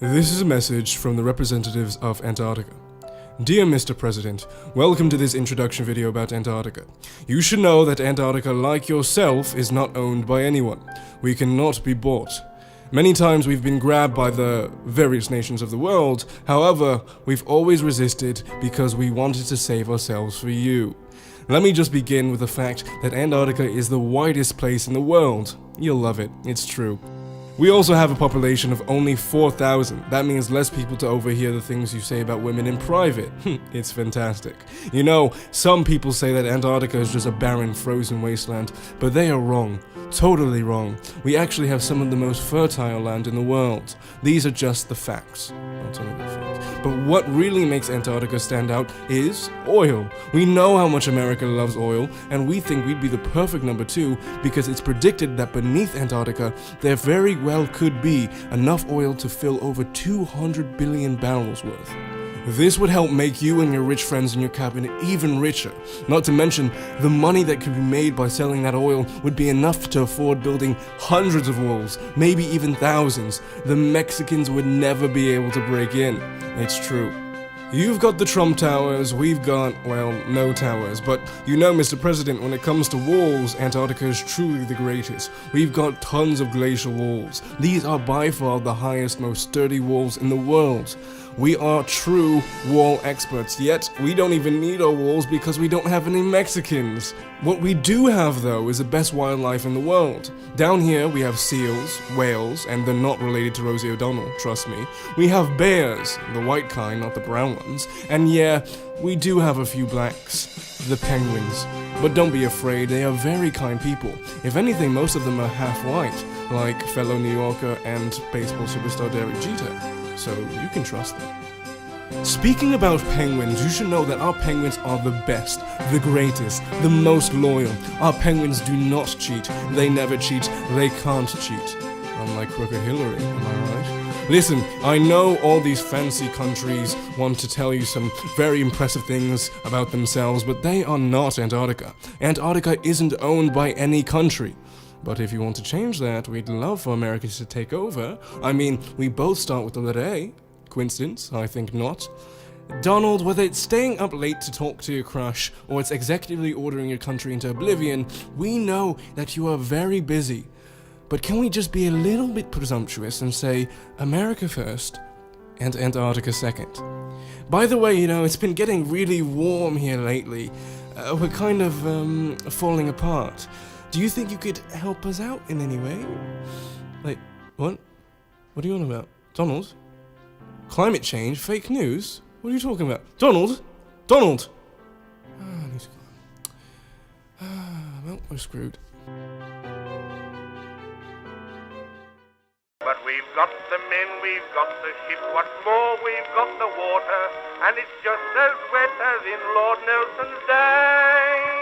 This is a message from the representatives of Antarctica. Dear Mr. President, welcome to this introduction video about Antarctica. You should know that Antarctica, like yourself, is not owned by anyone. We cannot be bought. Many times we've been grabbed by the various nations of the world. However, we've always resisted because we wanted to save ourselves for you. Let me just begin with the fact that Antarctica is the whitest place in the world. You'll love it, it's true. We also have a population of only 4,000. That means less people to overhear the things you say about women in private. It's fantastic. You know, some people say that Antarctica is just a barren, frozen wasteland, but they are wrong. Totally wrong. We actually have some of the most fertile land in the world. These are just the facts. Not some of the facts. But what really makes Antarctica stand out is oil. We know how much America loves oil, and we think we'd be the perfect number 2 because it's predicted that beneath Antarctica, there very well could be enough oil to fill over 200 billion barrels worth. This would help make you and your rich friends in your cabin even richer. Not to mention, the money that could be made by selling that oil would be enough to afford building hundreds of walls, maybe even thousands. The Mexicans would never be able to break in. It's true. You've got the Trump Towers, we've got, well, no towers, but you know, Mr. President, when it comes to walls, Antarctica is truly the greatest. We've got tons of glacial walls. These are by far the highest, most sturdy walls in the world. We are true wall experts, yet we don't even need our walls because we don't have any Mexicans. What we do have, though, is the best wildlife in the world. Down here, we have seals, whales, and they're not related to Rosie O'Donnell, trust me. We have bears, the white kind, not the brown ones. And yeah, we do have a few blacks, the penguins. But don't be afraid, they are very kind people. If anything, most of them are half white, like fellow New Yorker and baseball superstar Derek Jeter. So you can trust them. Speaking about penguins, you should know that our penguins are the best, the greatest, the most loyal. Our penguins do not cheat. They never cheat. They can't cheat. Unlike Crooked Hillary, am I right? Listen, I know all these fancy countries want to tell you some very impressive things about themselves, but they are not Antarctica. Antarctica isn't owned by any country. But if you want to change that, we'd love for America to take over. I mean, we both start with the letter A. Coincidence? I think not. Donald, whether it's staying up late to talk to your crush, or it's executively ordering your country into oblivion, we know that you are very busy. But can we just be a little bit presumptuous and say America first and Antarctica second? By the way, you know, it's been getting really warm here lately. We're kind of falling apart. Do you think you could help us out in any way? Like, what? What are you on about? Donald? Climate change? Fake news? What are you talking about? Donald? Donald! Ah, he's gone. Well, we're screwed. But we've got the men, we've got the ship, what's more, we've got the water, and it's just as wet as in Lord Nelson's day.